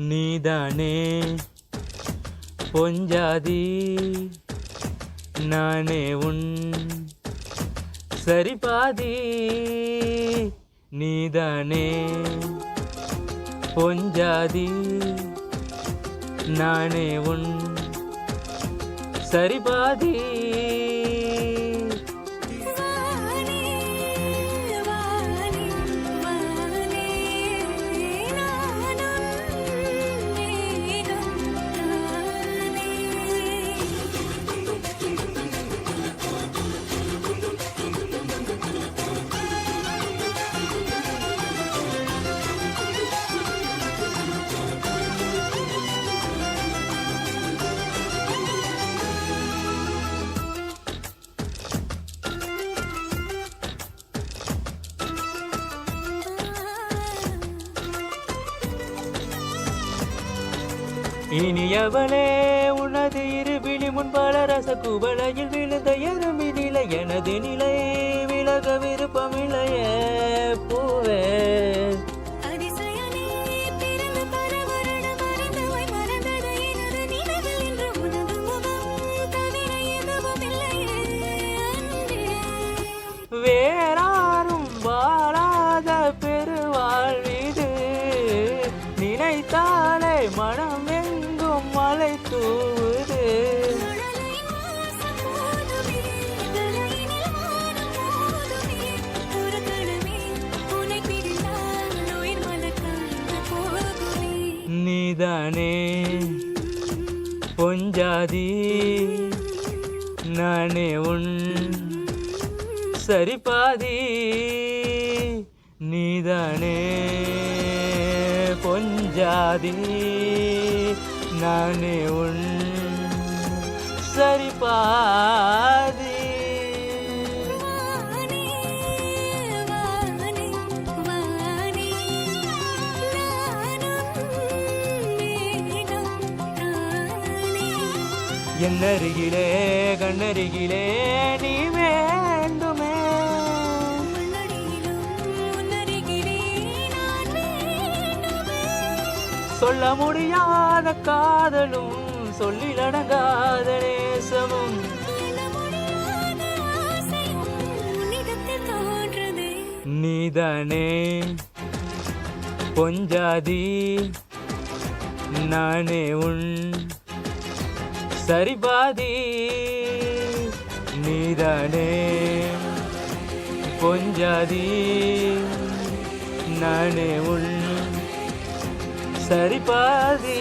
நீதானே பொஞ்சாதி நானே உன் சரிபாதி நீதானே பொஞ்சாதி நானே உன் சரிபாதி இனியவளே உனது இருவிழி முன்பல ரச குவளையில் விழுந்த எறும்பி நிலை எனது நிலை விலக விருப்பமில்லையே பூவே வேறாரும் வாழாத பெருவாழ்வீடு நினைத்தாலே மனம் மலை தூவுது நீதானே பொஞ்சாதி நானே உன் சரிபாதி நீதானே பொஞ்சாதி நானே உன் சரிபாதி என்னருகிலே கண்ணருகிலே நீ வேண்டுமே சொல்ல முடியாத காதலும் சொல்லிலடங்காத நேசமும் நீதானே பொஞ்சாதி நானே உன் சரிபாதி நீதானே பொஞ்சாதி நானே உன் சரிபாதி